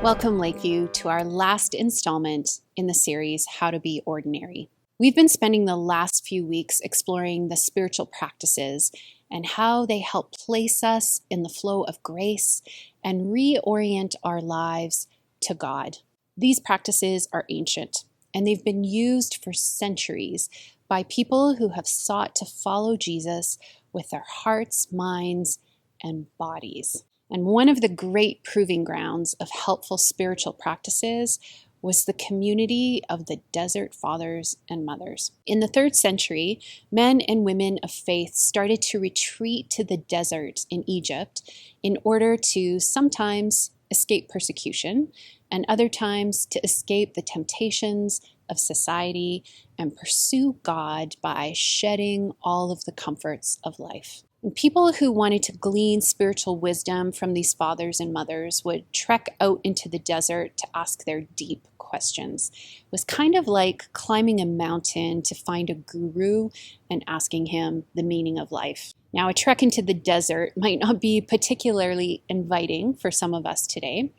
Welcome, Lakeview, to our last installment in the series, How to Be Ordinary. We've been spending the last few weeks exploring the spiritual practices and how they help place us in the flow of grace and reorient our lives to God. These practices are ancient, and they've been used for centuries by people who have sought to follow Jesus with their hearts, minds, and bodies. And one of the great proving grounds of helpful spiritual practices was the community of the desert fathers and mothers. In the 3rd century, men and women of faith started to retreat to the desert in Egypt in order to sometimes escape persecution and other times to escape the temptations of society and pursue God by shedding all of the comforts of life. And people who wanted to glean spiritual wisdom from these fathers and mothers would trek out into the desert to ask their deep questions. It was kind of like climbing a mountain to find a guru and asking him the meaning of life. Now, a trek into the desert might not be particularly inviting for some of us today.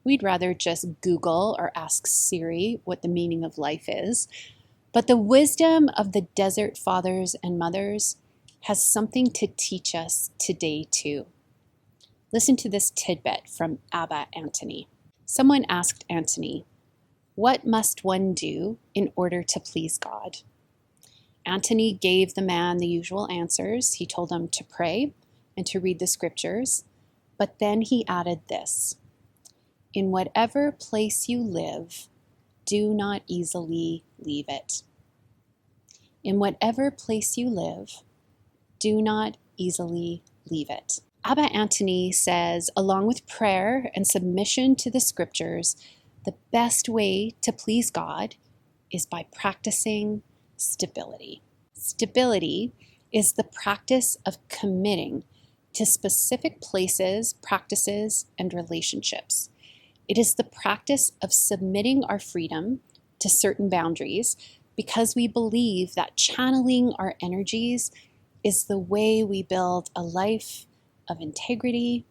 We'd rather just Google or ask Siri what the meaning of life is. But the wisdom of the desert fathers and mothers has something to teach us today too. Listen to this tidbit from Abba Antony. Someone asked Antony, "What must one do in order to please God?" Antony gave the man the usual answers. He told him to pray and to read the scriptures, but then he added this: "In whatever place you live, do not easily leave it." In whatever place you live, do not easily leave it. Abba Antony says, along with prayer and submission to the scriptures, the best way to please God is by practicing stability. Stability is the practice of committing to specific places, practices, and relationships. It is the practice of submitting our freedom to certain boundaries because we believe that channeling our energies is the way we build a life of integrity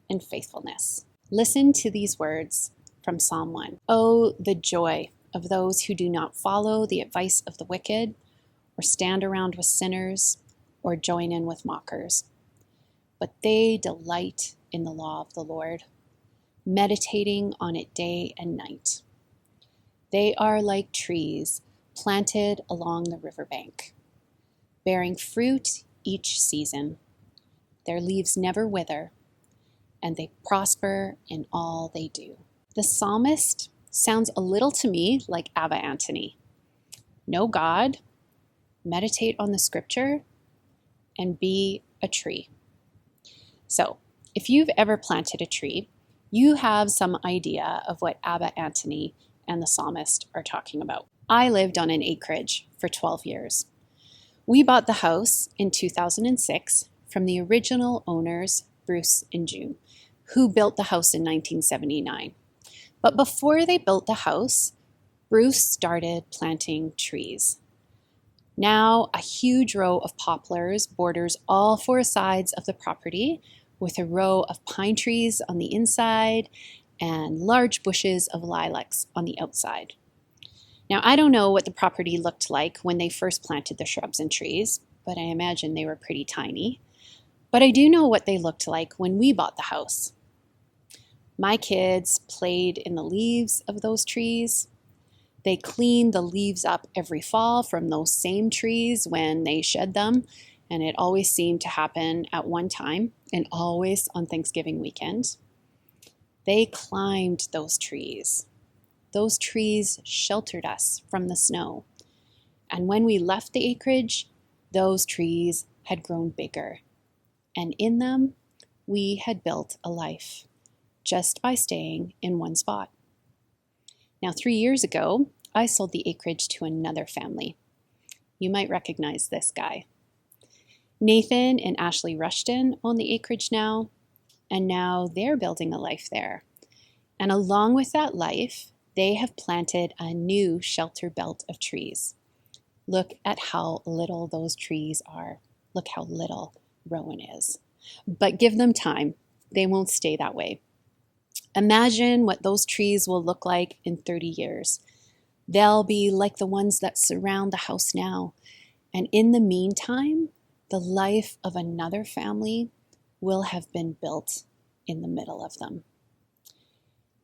and faithfulness. Listen to these words from Psalm 1. "Oh, the joy of those who do not follow the advice of the wicked, or stand around with sinners, or join in with mockers. But they delight in the law of the Lord, meditating on it day and night. They are like trees planted along the riverbank, bearing fruit each season. Their leaves never wither, and they prosper in all they do." The psalmist sounds a little to me like Abba Antony. Know God, meditate on the scripture, and be a tree. So, if you've ever planted a tree, you have some idea of what Abba Antony and the psalmist are talking about. I lived on an acreage for 12 years. We bought the house in 2006 from the original owners, Bruce and June, who built the house in 1979. But before they built the house, Bruce started planting trees. Now, a huge row of poplars borders all 4 sides of the property, with a row of pine trees on the inside and large bushes of lilacs on the outside. Now, I don't know what the property looked like when they first planted the shrubs and trees, but I imagine they were pretty tiny. But I do know what they looked like when we bought the house. My kids played in the leaves of those trees. They cleaned the leaves up every fall from those same trees when they shed them, and it always seemed to happen at one time, and always on Thanksgiving weekend. They climbed those trees. Those trees sheltered us from the snow. And when we left the acreage, those trees had grown bigger. And in them, we had built a life just by staying in one spot. Now, 3 years ago, I sold the acreage to another family. You might recognize this guy. Nathan and Ashley Rushton own the acreage now, and now they're building a life there. And along with that life, they have planted a new shelter belt of trees. Look at how little those trees are. Look how little Rowan is. But give them time. They won't stay that way. Imagine what those trees will look like in 30 years. They'll be like the ones that surround the house now. And in the meantime, the life of another family will have been built in the middle of them.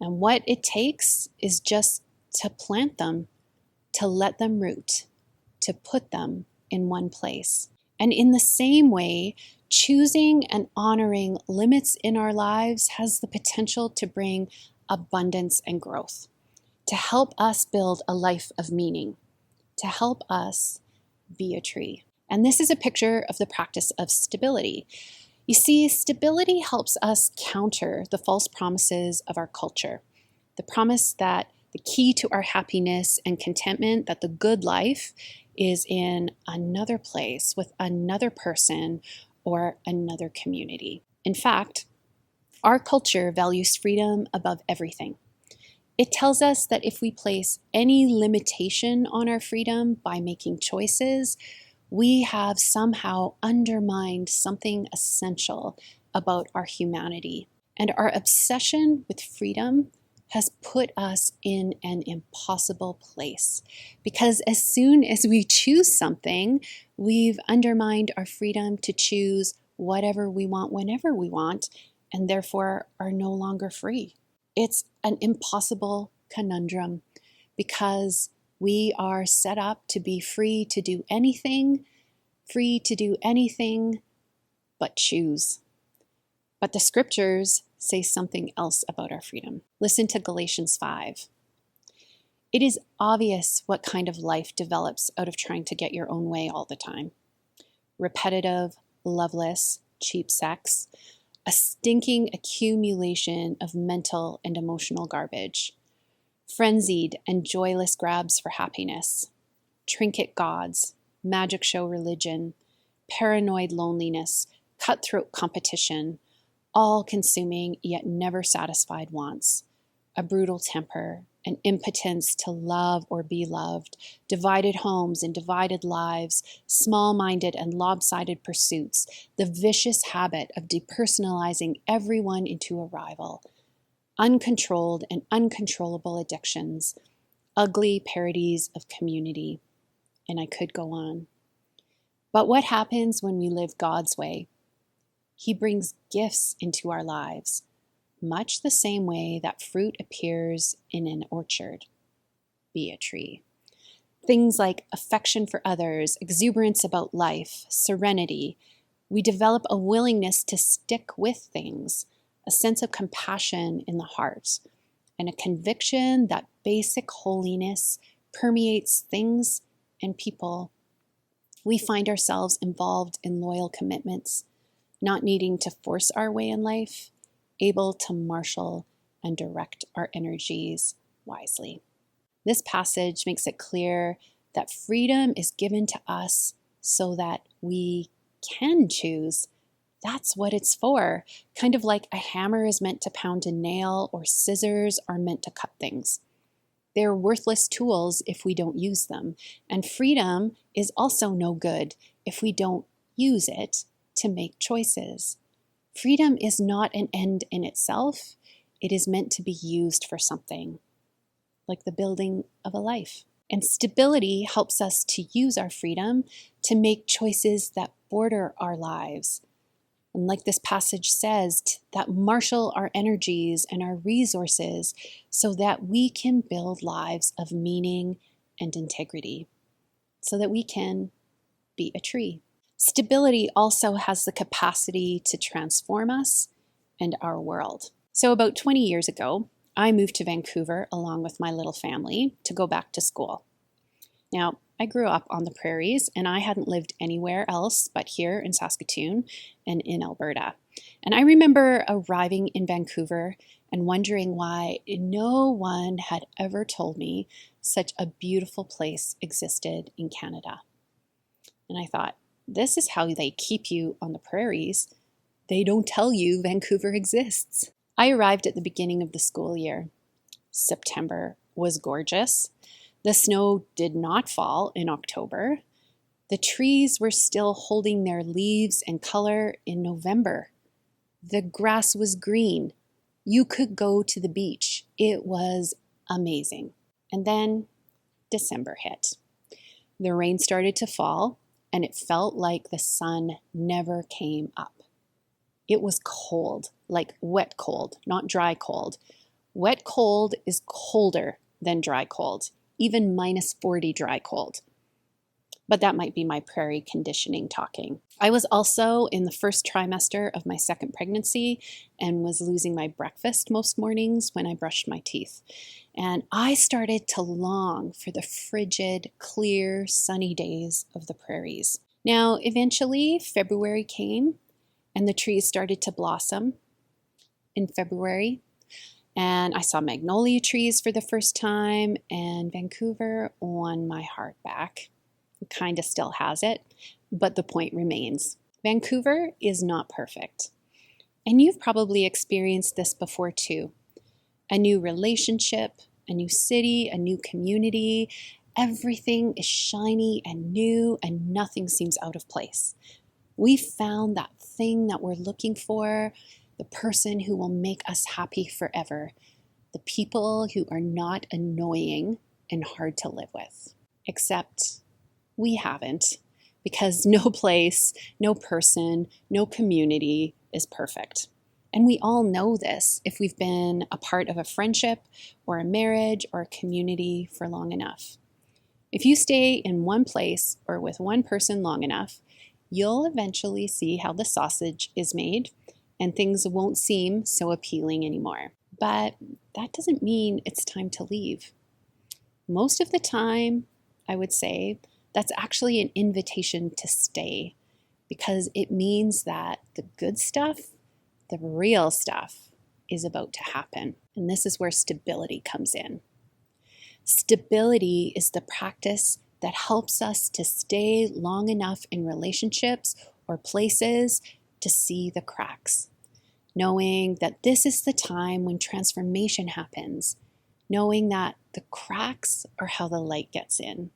And what it takes is just to plant them, to let them root, to put them in one place. And in the same way, choosing and honoring limits in our lives has the potential to bring abundance and growth, to help us build a life of meaning, to help us be a tree. And this is a picture of the practice of stability. You see, stability helps us counter the false promises of our culture. The promise that the key to our happiness and contentment, that the good life is in another place with another person or another community. In fact, our culture values freedom above everything. It tells us that if we place any limitation on our freedom by making choices, we have somehow undermined something essential about our humanity. And our obsession with freedom has put us in an impossible place. Because as soon as we choose something, we've undermined our freedom to choose whatever we want whenever we want, and therefore are no longer free. It's an impossible conundrum because we are set up to be free to do anything but choose. But the scriptures say something else about our freedom. Listen to Galatians 5. It is obvious what kind of life develops out of trying to get your own way all the time. Repetitive, loveless, cheap sex, a stinking accumulation of mental and emotional garbage, frenzied and joyless grabs for happiness, trinket gods, magic show religion, paranoid loneliness, cutthroat competition, all-consuming yet never satisfied wants, a brutal temper, an impotence to love or be loved, divided homes and divided lives, small-minded and lopsided pursuits, the vicious habit of depersonalizing everyone into a rival, uncontrolled and uncontrollable addictions, ugly parodies of community, and I could go on. But what happens when we live God's way? He brings gifts into our lives, much the same way that fruit appears in an orchard. Be a tree. Things like affection for others, exuberance about life, serenity. We develop a willingness to stick with things, a sense of compassion in the heart, and a conviction that basic holiness permeates things and people. We find ourselves involved in loyal commitments, not needing to force our way in life, able to marshal and direct our energies wisely. This passage makes it clear that freedom is given to us so that we can choose. That's what it's for. Kind of like a hammer is meant to pound a nail or scissors are meant to cut things. They're worthless tools if we don't use them. And freedom is also no good if we don't use it to make choices. Freedom is not an end in itself. It is meant to be used for something, like the building of a life. And stability helps us to use our freedom to make choices that border our lives. And like this passage says, that marshal our energies and our resources so that we can build lives of meaning and integrity, so that we can be a tree. Stability also has the capacity to transform us and our world. So about 20 years ago, I moved to Vancouver along with my little family to go back to school. Now, I grew up on the prairies and I hadn't lived anywhere else but here in Saskatoon and in Alberta. And I remember arriving in Vancouver and wondering why no one had ever told me such a beautiful place existed in Canada. And I thought, this is how they keep you on the prairies. They don't tell you Vancouver exists. I arrived at the beginning of the school year. September was gorgeous. The snow did not fall in October. The trees were still holding their leaves and color in November. The grass was green, You could go to the beach. It was amazing. And then December hit. The rain started to fall, and it felt like the sun never came up. It was cold, like wet cold, not dry cold. Wet cold is colder than dry cold, even -40 dry cold. But that might be my prairie conditioning talking. I was also in the first trimester of my second pregnancy and was losing my breakfast most mornings when I brushed my teeth. And I started to long for the frigid, clear, sunny days of the prairies. Now, eventually, February came and the trees started to blossom in February. And I saw magnolia trees for the first time, and Vancouver won my heart back. It kind of still has it, but the point remains. Vancouver is not perfect. And you've probably experienced this before too. A new relationship, a new city, a new community. Everything is shiny and new and nothing seems out of place. We found that thing that we're looking for, the person who will make us happy forever, the people who are not annoying and hard to live with. Except we haven't, because no place, no person, no community is perfect. And we all know this if we've been a part of a friendship or a marriage or a community for long enough. If you stay in one place or with one person long enough, you'll eventually see how the sausage is made and things won't seem so appealing anymore. But that doesn't mean it's time to leave. Most of the time, I would say, that's actually an invitation to stay because it means that the good stuff, the real stuff, is about to happen. And this is where stability comes in. Stability is the practice that helps us to stay long enough in relationships or places to see the cracks, knowing that this is the time when transformation happens, knowing that the cracks are how the light gets in.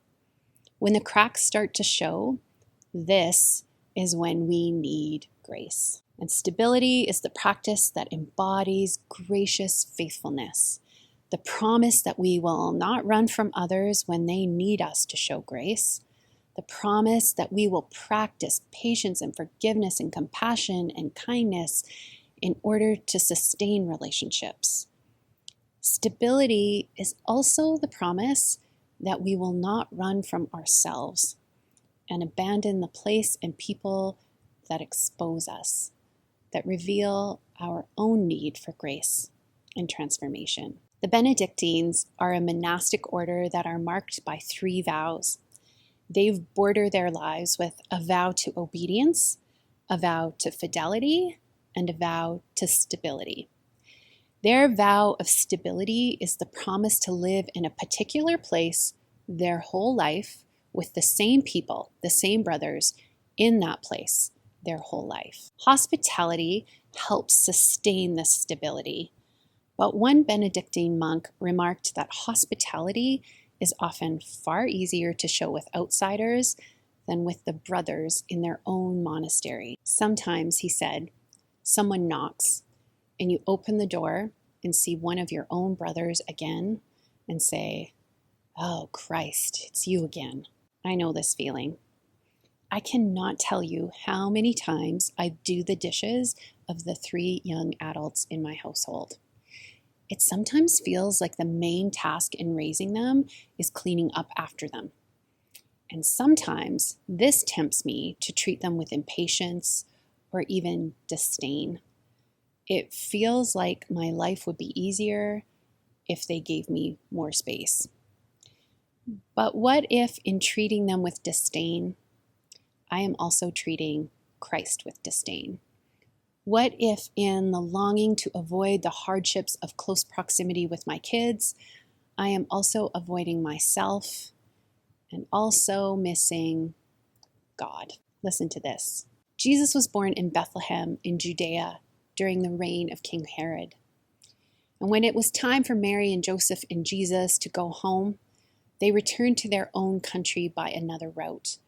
When the cracks start to show, this is when we need grace. And stability is the practice that embodies gracious faithfulness, the promise that we will not run from others when they need us to show grace, the promise that we will practice patience and forgiveness and compassion and kindness in order to sustain relationships. Stability is also the promise that we will not run from ourselves and abandon the place and people that expose us, that reveal our own need for grace and transformation. The Benedictines are a monastic order that are marked by 3 vows. They border their lives with a vow to obedience, a vow to fidelity, and a vow to stability. Their vow of stability is the promise to live in a particular place their whole life with the same people, the same brothers in that place their whole life. Hospitality helps sustain this stability. But one Benedictine monk remarked that hospitality is often far easier to show with outsiders than with the brothers in their own monastery. Sometimes, he said, someone knocks and you open the door and see one of your own brothers again and say, "Oh, Christ, it's you again." I know this feeling. I cannot tell you how many times I do the dishes of the 3 young adults in my household. It sometimes feels like the main task in raising them is cleaning up after them. And sometimes this tempts me to treat them with impatience or even disdain. It feels like my life would be easier if they gave me more space. But what if in treating them with disdain, I am also treating Christ with disdain? What if in the longing to avoid the hardships of close proximity with my kids, I am also avoiding myself and also missing God? Listen to this. Jesus was born in Bethlehem in Judea during the reign of King Herod. And when it was time for Mary and Joseph and Jesus to go home, they returned to their own country by another route,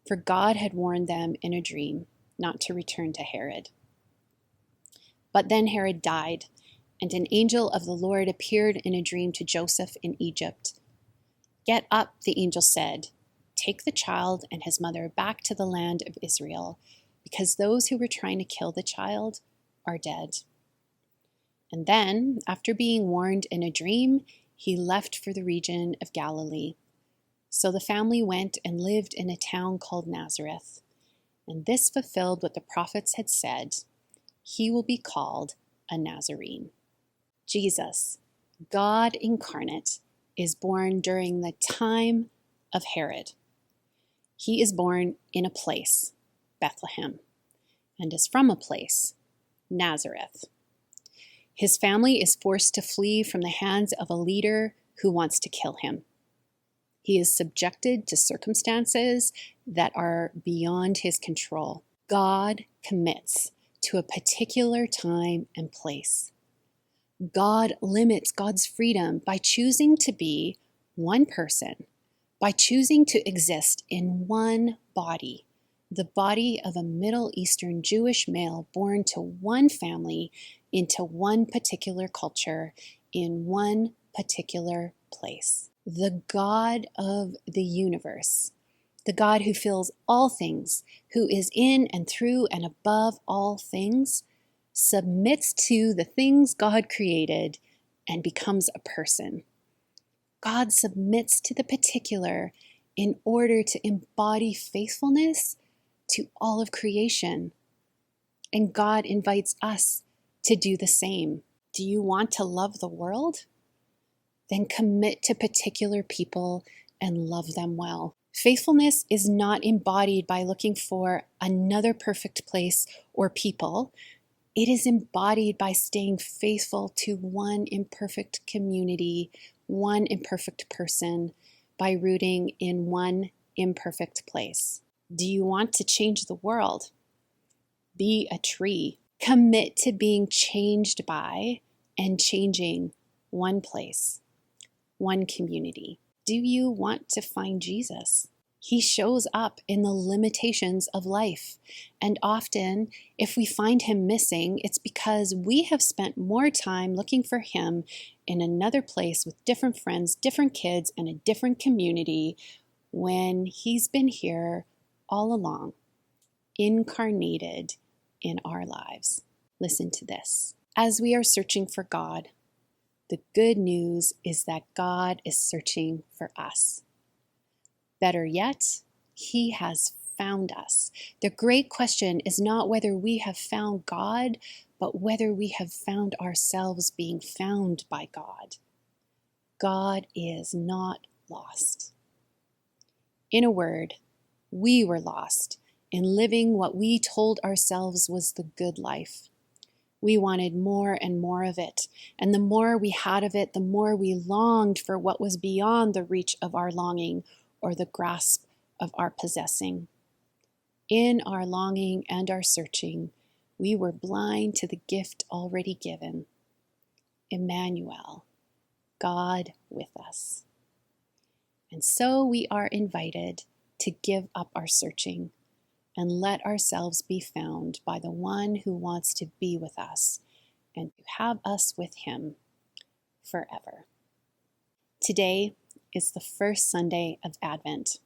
for God had warned them in a dream not to return to Herod. But then Herod died, And an angel of the Lord appeared in a dream to Joseph in Egypt. "Get up," the angel said. "Take the child and his mother back to the land of Israel, because those who were trying to kill the child are dead." And then, after being warned in a dream, he left for the region of Galilee. So the family went and lived in a town called Nazareth. And this fulfilled what the prophets had said: he will be called a Nazarene. Jesus, God incarnate, is born during the time of Herod. He is born in a place, Bethlehem, and is from a place, Nazareth. His family is forced to flee from the hands of a leader who wants to kill him. He is subjected to circumstances that are beyond his control. God commits to a particular time and place. God limits God's freedom by choosing to be one person, by choosing to exist in one body, the body of a Middle Eastern Jewish male born to one family, into one particular culture, in one particular place. The God of the universe, the God who fills all things, who is in and through and above all things, submits to the things God created and becomes a person. God submits to the particular in order to embody faithfulness to all of creation. And God invites us to do the same. Do you want to love the world? Then commit to particular people and love them well. Faithfulness is not embodied by looking for another perfect place or people. It is embodied by staying faithful to one imperfect community, one imperfect person, by rooting in one imperfect place. Do you want to change the world? Be a tree. Commit to being changed by and changing one place, one community. Do you want to find Jesus? He shows up in the limitations of life. And often, if we find him missing, it's because we have spent more time looking for him in another place with different friends, different kids, and a different community, when he's been here all along, incarnated in our lives. Listen to this. As we are searching for God, the good news is that God is searching for us. Better yet, he has found us. The great question is not whether we have found God, but whether we have found ourselves being found by God. God is not lost. In a word, we were lost in living what we told ourselves was the good life. We wanted more and more of it, and the more we had of it, the more we longed for what was beyond the reach of our longing or the grasp of our possessing. In our longing and our searching, we were blind to the gift already given. Emmanuel, God with us. And so we are invited to give up our searching and let ourselves be found by the one who wants to be with us and to have us with him forever. Today is the first Sunday of Advent.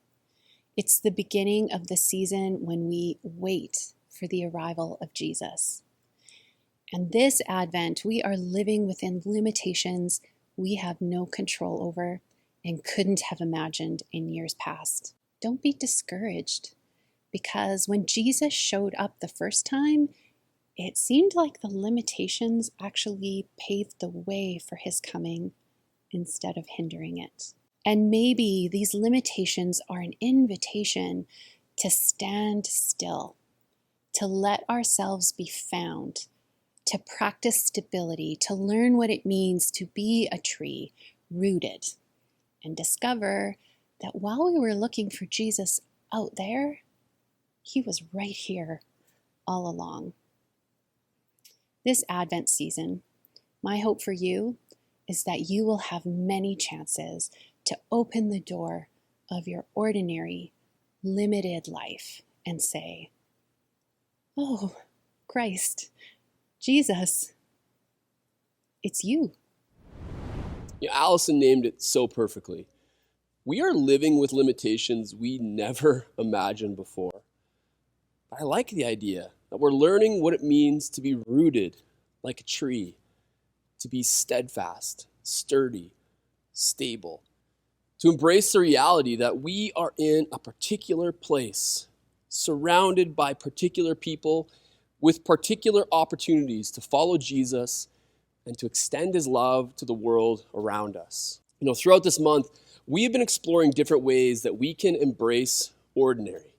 It's the beginning of the season when we wait for the arrival of Jesus. And this Advent, we are living within limitations we have no control over and couldn't have imagined in years past. Don't be discouraged, because when Jesus showed up the first time, it seemed like the limitations actually paved the way for his coming instead of hindering it. And maybe these limitations are an invitation to stand still, to let ourselves be found, to practice stability, to learn what it means to be a tree rooted, and discover that while we were looking for Jesus out there, he was right here all along. This Advent season, my hope for you is that you will have many chances to open the door of your ordinary, limited life and say, "Oh, Christ, Jesus, It's you. Yeah, Allison named it so perfectly. We are living with limitations we never imagined before. But I like the idea that we're learning what it means to be rooted like a tree, to be steadfast, sturdy, stable, to embrace the reality that we are in a particular place, surrounded by particular people, with particular opportunities to follow Jesus and to extend his love to the world around us. Throughout this month, we have been exploring different ways that we can embrace ordinary,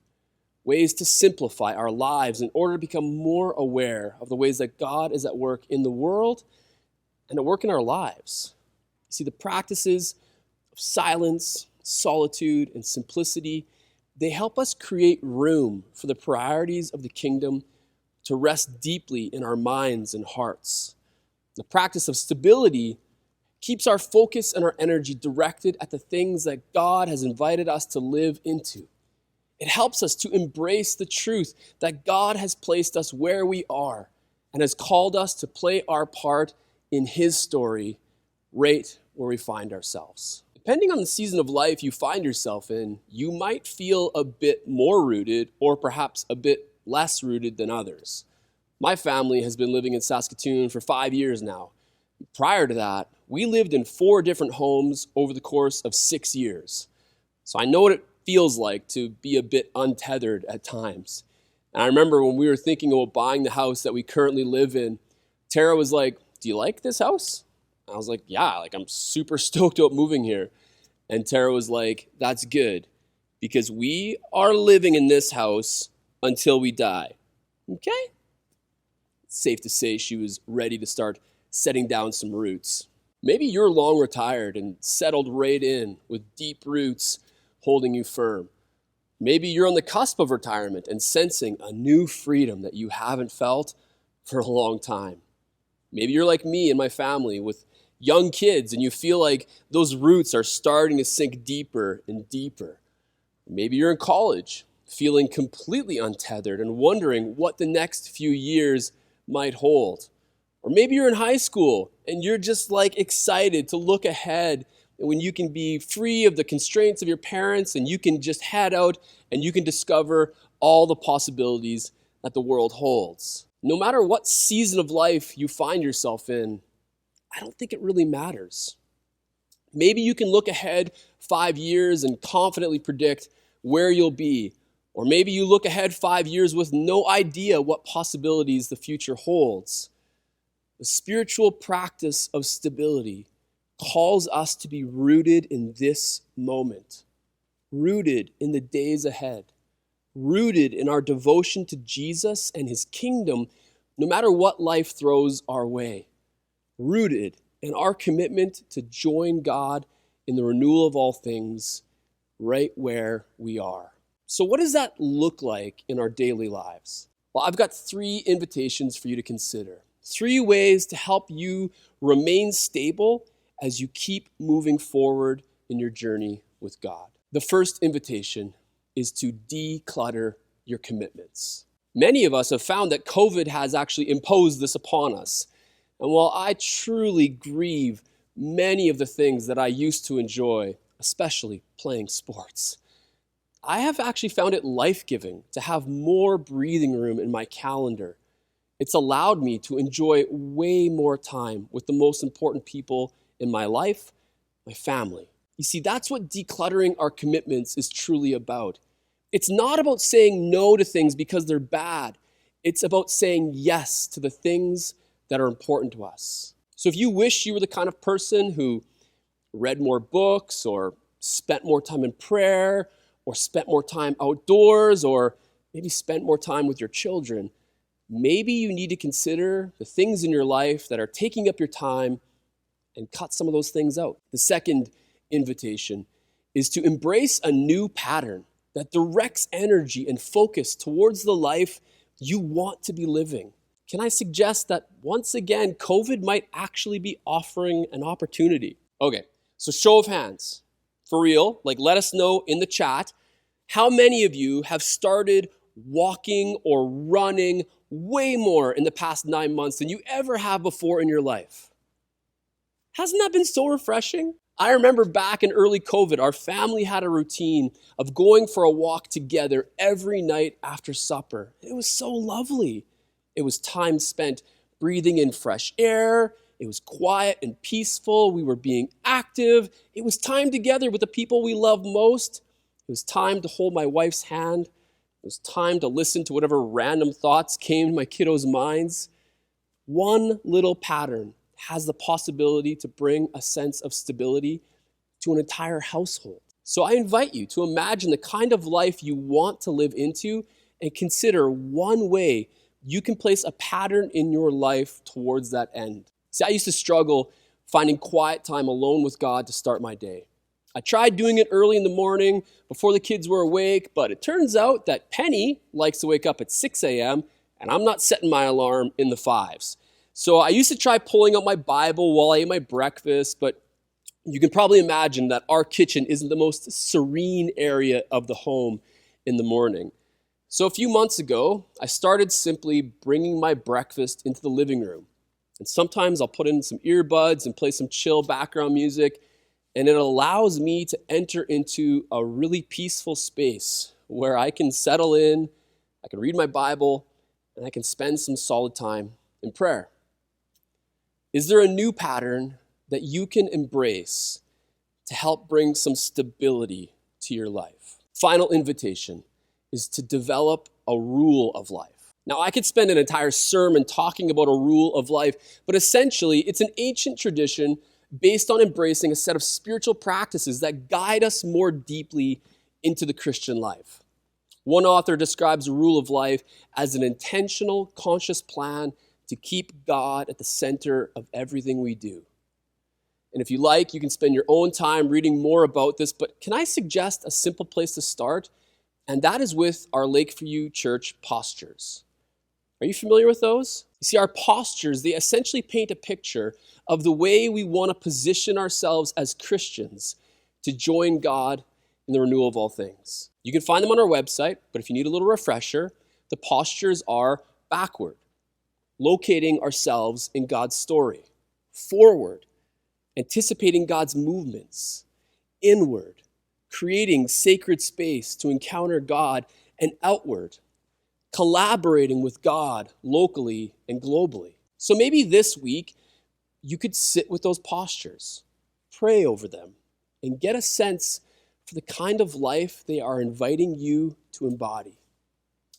ways to simplify our lives in order to become more aware of the ways that God is at work in the world and at work in our lives. You see, the practices of silence, solitude, and simplicity, they help us create room for the priorities of the kingdom to rest deeply in our minds and hearts. The practice of stability keeps our focus and our energy directed at the things that God has invited us to live into. It helps us to embrace the truth that God has placed us where we are and has called us to play our part in his story right where we find ourselves. Depending on the season of life you find yourself in, you might feel a bit more rooted or perhaps a bit less rooted than others. My family has been living in Saskatoon for 5 years now. Prior to that, we lived in 4 different homes over the course of 6 years. So I know what it feels like to be a bit untethered at times. And I remember when we were thinking about buying the house that we currently live in, Tara was like, "Do you like this house?" I was like, "Yeah, I'm super stoked about moving here." And Tara was like, "That's good, because we are living in this house until we die." Okay? It's safe to say she was ready to start setting down some roots. Maybe you're long retired and settled right in with deep roots holding you firm. Maybe you're on the cusp of retirement and sensing a new freedom that you haven't felt for a long time. Maybe you're like me and my family with young kids and you feel like those roots are starting to sink deeper and deeper. Maybe you're in college, feeling completely untethered and wondering what the next few years might hold. Or maybe you're in high school and you're just excited to look ahead when you can be free of the constraints of your parents and you can just head out and you can discover all the possibilities that the world holds. No matter what season of life you find yourself in, I don't think it really matters. Maybe you can look ahead 5 years and confidently predict where you'll be. Or maybe you look ahead 5 years with no idea what possibilities the future holds. The spiritual practice of stability calls us to be rooted in this moment, rooted in the days ahead, rooted in our devotion to Jesus and his kingdom, no matter what life throws our way, rooted in our commitment to join God in the renewal of all things right where we are. So what does that look like in our daily lives? Well, I've got 3 invitations for you to consider. 3 ways to help you remain stable as you keep moving forward in your journey with God. The first invitation is to declutter your commitments. Many of us have found that COVID has actually imposed this upon us. And while I truly grieve many of the things that I used to enjoy, especially playing sports, I have actually found it life-giving to have more breathing room in my calendar. It's allowed me to enjoy way more time with the most important people in my life, my family. You see, that's what decluttering our commitments is truly about. It's not about saying no to things because they're bad. It's about saying yes to the things that are important to us. So if you wish you were the kind of person who read more books or spent more time in prayer or spent more time outdoors or maybe spent more time with your children, maybe you need to consider the things in your life that are taking up your time and cut some of those things out. The second invitation is to embrace a new pattern that directs energy and focus towards the life you want to be living. Can I suggest that once again, COVID might actually be offering an opportunity? Okay, so show of hands. For real, let us know in the chat, how many of you have started walking or running way more in the past 9 months than you ever have before in your life? Hasn't that been so refreshing? I remember back in early COVID, our family had a routine of going for a walk together every night after supper. It was so lovely. It was time spent breathing in fresh air. It was quiet and peaceful. We were being active. It was time together with the people we love most. It was time to hold my wife's hand. It was time to listen to whatever random thoughts came to my kiddos' minds. One little pattern has the possibility to bring a sense of stability to an entire household. So I invite you to imagine the kind of life you want to live into and consider one way you can place a pattern in your life towards that end. See, I used to struggle finding quiet time alone with God to start my day. I tried doing it early in the morning before the kids were awake, but it turns out that Penny likes to wake up at 6 a.m. and I'm not setting my alarm in the 5s. So I used to try pulling out my Bible while I ate my breakfast, but you can probably imagine that our kitchen isn't the most serene area of the home in the morning. So a few months ago, I started simply bringing my breakfast into the living room. And sometimes I'll put in some earbuds and play some chill background music, and it allows me to enter into a really peaceful space where I can settle in, I can read my Bible, and I can spend some solid time in prayer. Is there a new pattern that you can embrace to help bring some stability to your life? Final invitation is to develop a rule of life. Now, I could spend an entire sermon talking about a rule of life, but essentially, it's an ancient tradition based on embracing a set of spiritual practices that guide us more deeply into the Christian life. One author describes a rule of life as an intentional, conscious plan to keep God at the center of everything we do. And if you like, you can spend your own time reading more about this, but can I suggest a simple place to start? And that is with our Lakeview Church postures. Are you familiar with those? You see, our postures, they essentially paint a picture of the way we want to position ourselves as Christians to join God in the renewal of all things. You can find them on our website, but if you need a little refresher, the postures are backward, locating ourselves in God's story, forward, anticipating God's movements, inward, creating sacred space to encounter God, and outward, collaborating with God locally and globally. So maybe this week, you could sit with those postures, pray over them, and get a sense for the kind of life they are inviting you to embody.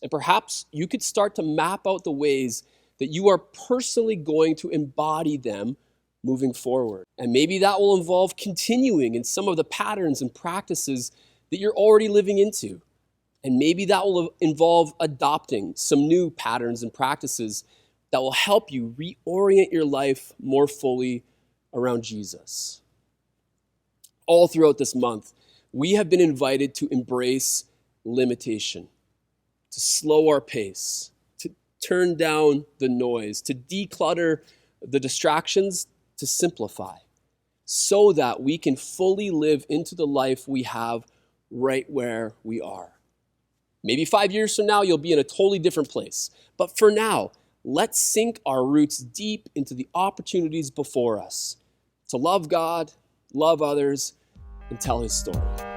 And perhaps you could start to map out the ways that you are personally going to embody them moving forward. And maybe that will involve continuing in some of the patterns and practices that you're already living into. And maybe that will involve adopting some new patterns and practices that will help you reorient your life more fully around Jesus. All throughout this month, we have been invited to embrace limitation, to slow our pace, to turn down the noise, to declutter the distractions, to simplify, so that we can fully live into the life we have right where we are. Maybe 5 years from now, you'll be in a totally different place. But for now, let's sink our roots deep into the opportunities before us to love God, love others, and tell His story.